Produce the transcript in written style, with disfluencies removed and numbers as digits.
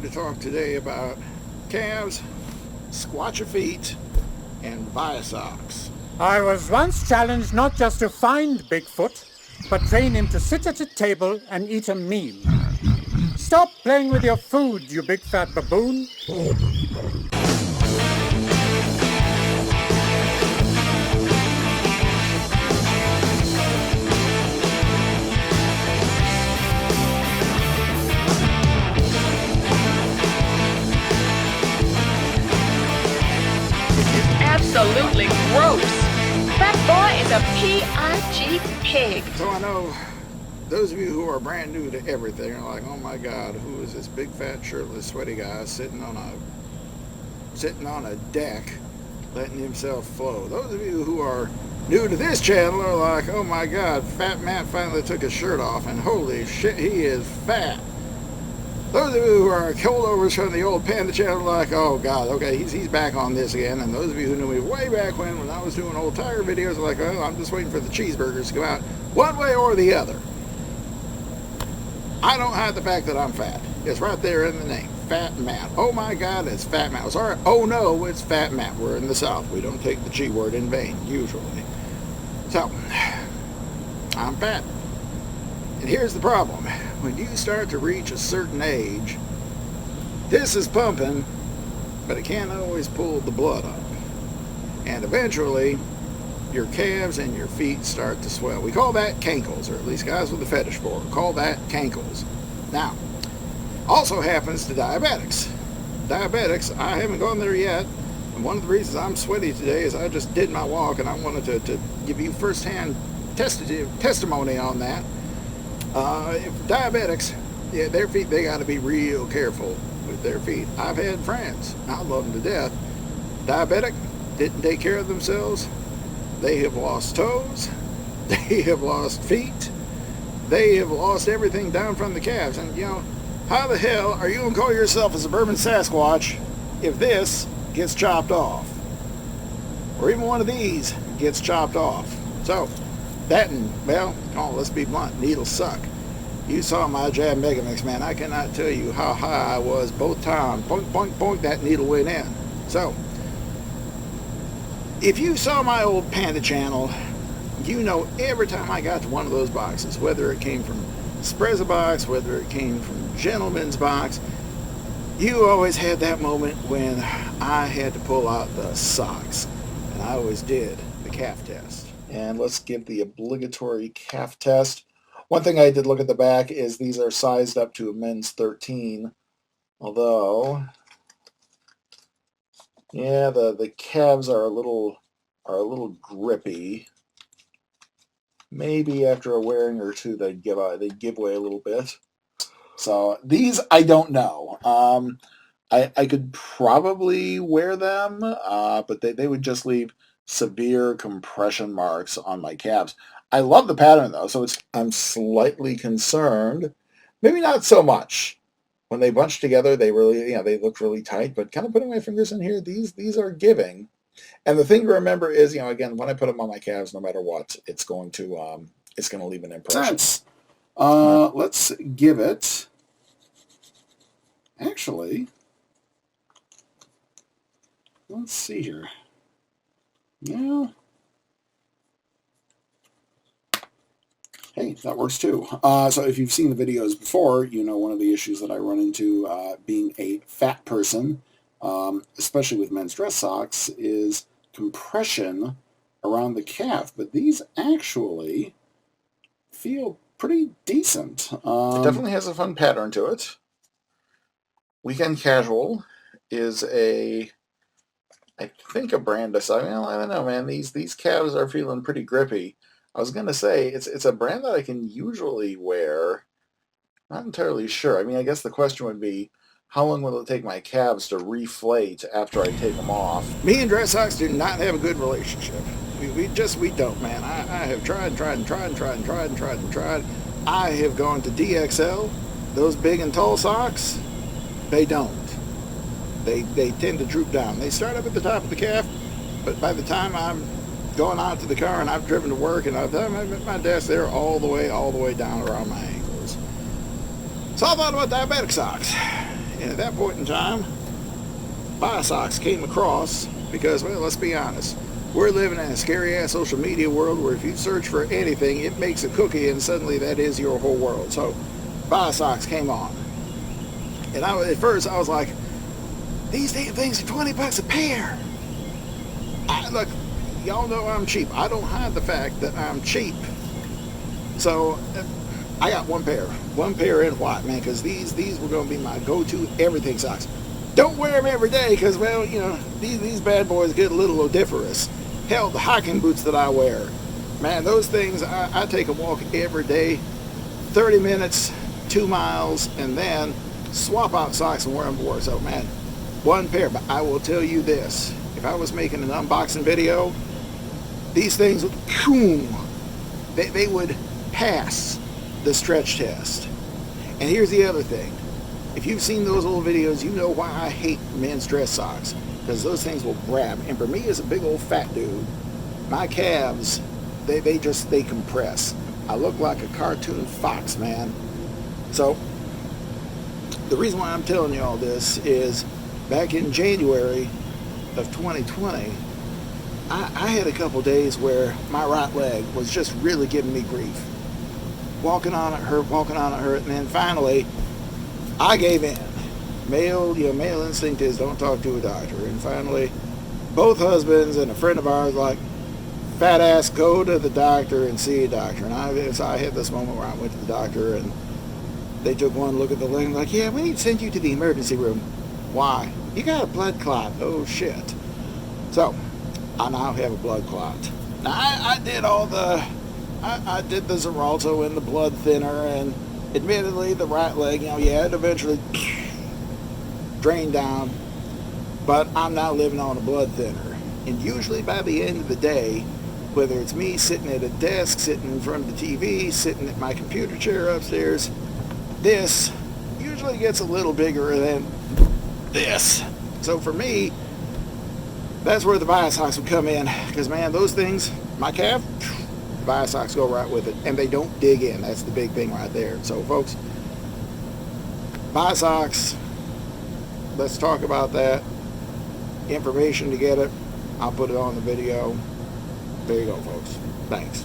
to talk today about calves, squatcha feet, and Viasox. I was once challenged not just to find Bigfoot, but train him to sit at a table and eat a meal. Stop playing with your food, you big fat baboon. Absolutely gross. That boy is a P-I-G pig. So I know those of you who are brand new to everything are like, oh my God, who is this big fat shirtless sweaty guy sitting on a deck letting himself flow? Those of you who are new to this channel are like, oh my God, Fat Matt finally took his shirt off and holy shit, he is fat. Those of you who are holdovers from the old Panda channel are like, oh God, okay, he's back on this again. And those of you who knew me way back when I was doing old tiger videos are like, oh, I'm just waiting for the cheeseburgers to come out one way or the other. I don't hide the fact that I'm fat. It's right there in the name, Fat Matt. Oh my God, it's Fat Matt. Sorry, oh no, it's Fat Matt. We're in the South. We don't take the G word in vain, usually. So, I'm fat. And here's the problem. When you start to reach a certain age, this is pumping, but it can't always pull the blood up. And eventually, your calves and your feet start to swell. We call that cankles, or at least guys with a fetish for it call that cankles. Now, also happens to diabetics. Diabetics, I haven't gone there yet. And one of the reasons I'm sweaty today is I just did my walk, and I wanted to give you firsthand testimony on that. If diabetics, yeah, their feet, they got to be real careful with their feet. I've had friends, I love them to death, diabetic, didn't take care of themselves. They have lost toes, they have lost feet, they have lost everything down from the calves. And you know, how the hell are you going to call yourself a suburban Sasquatch if this gets chopped off? Or even one of these gets chopped off. So, that and, well, oh, let's be blunt, needles suck. You saw my jab Megamix, man. I cannot tell you how high I was both times. Boink, boink, boink, that needle went in. So, if you saw my old Panda channel, you know every time I got to one of those boxes, whether it came from Spreza box, whether it came from Gentleman's box, you always had that moment when I had to pull out the socks. And I always did the calf test. And let's give the obligatory calf test. One thing I did look at the back is these are sized up to a men's 13. Although, yeah, the calves are a little grippy. Maybe after a wearing or two they give way a little bit. So these I don't know. I could probably wear them, but they would just leave severe compression marks on my calves. I love the pattern though, so I'm slightly concerned. Maybe not so much. When they bunch together, they really, they look really tight, but kind of putting my fingers in here, these are giving. And the thing to remember is, again, when I put them on my calves, no matter what, it's going to leave an impression. Let's give it, actually, let's see here. Yeah. Hey, that works too. So if you've seen the videos before, you know one of the issues that I run into being a fat person, especially with men's dress socks, is compression around the calf. But these actually feel pretty decent. It definitely has a fun pattern to it. Weekend Casual is I think a brand I saw. Well, I don't know, man. These calves are feeling pretty grippy. I was gonna say it's a brand that I can usually wear. Not entirely sure. I mean, I guess the question would be, how long will it take my calves to reflate after I take them off? Me and dress socks do not have a good relationship. We don't, man. I have tried. I have gone to DXL. Those big and tall socks, they don't. They tend to droop down. They start up at the top of the calf, but by the time I'm going out to the car and I've driven to work and I'm at my desk, they're all the way down around my ankles. So I thought about diabetic socks. And at that point in time, Viasox came across because, well, let's be honest. We're living in a scary-ass social media world where if you search for anything, it makes a cookie and suddenly that is your whole world. So, Viasox came on. And at first I was like, these damn things are 20 bucks a pair. Look, y'all know I'm cheap. I don't hide the fact that I'm cheap. So, I got one pair in white, man, because these were going to be my go-to everything socks. Don't wear them every day because, well, you know, these bad boys get a little odoriferous. Hell, the hiking boots that I wear, man, those things, I take a walk every day, 30 minutes, 2 miles, and then swap out socks and wear them to work. So, man, one pair. But I will tell you this, if I was making an unboxing video, these things would, they would pass the stretch test. And here's the other thing. If you've seen those old videos, you know why I hate men's dress socks. Because those things will grab. And for me as a big old fat dude, my calves, they compress. I look like a cartoon fox, man. So, the reason why I'm telling you all this is back in January of 2020, I had a couple days where my right leg was just really giving me grief. Walking on it hurt, and then finally, I gave in. Male instinct is don't talk to a doctor. And finally, both husbands and a friend of ours like, fat ass, go to the doctor and see a doctor. And I had this moment where I went to the doctor and they took one look at the leg and like, yeah, we need to send you to the emergency room. Why? You got a blood clot. Oh shit. So, I now have a blood clot. Now I did I did the Xarelto and the blood thinner, and admittedly the right leg, it eventually drained down, but I'm now living on a blood thinner. And usually by the end of the day, whether it's me sitting at a desk, sitting in front of the TV, sitting at my computer chair upstairs, this usually gets a little bigger than this. So for me, that's where the Viasox would come in, because man, those things, my calf, the Viasox go right with it, and they don't dig in. That's the big thing right there. So folks, Viasox, let's talk about that. Information to get it, I'll put it on the video. There you go, folks. Thanks.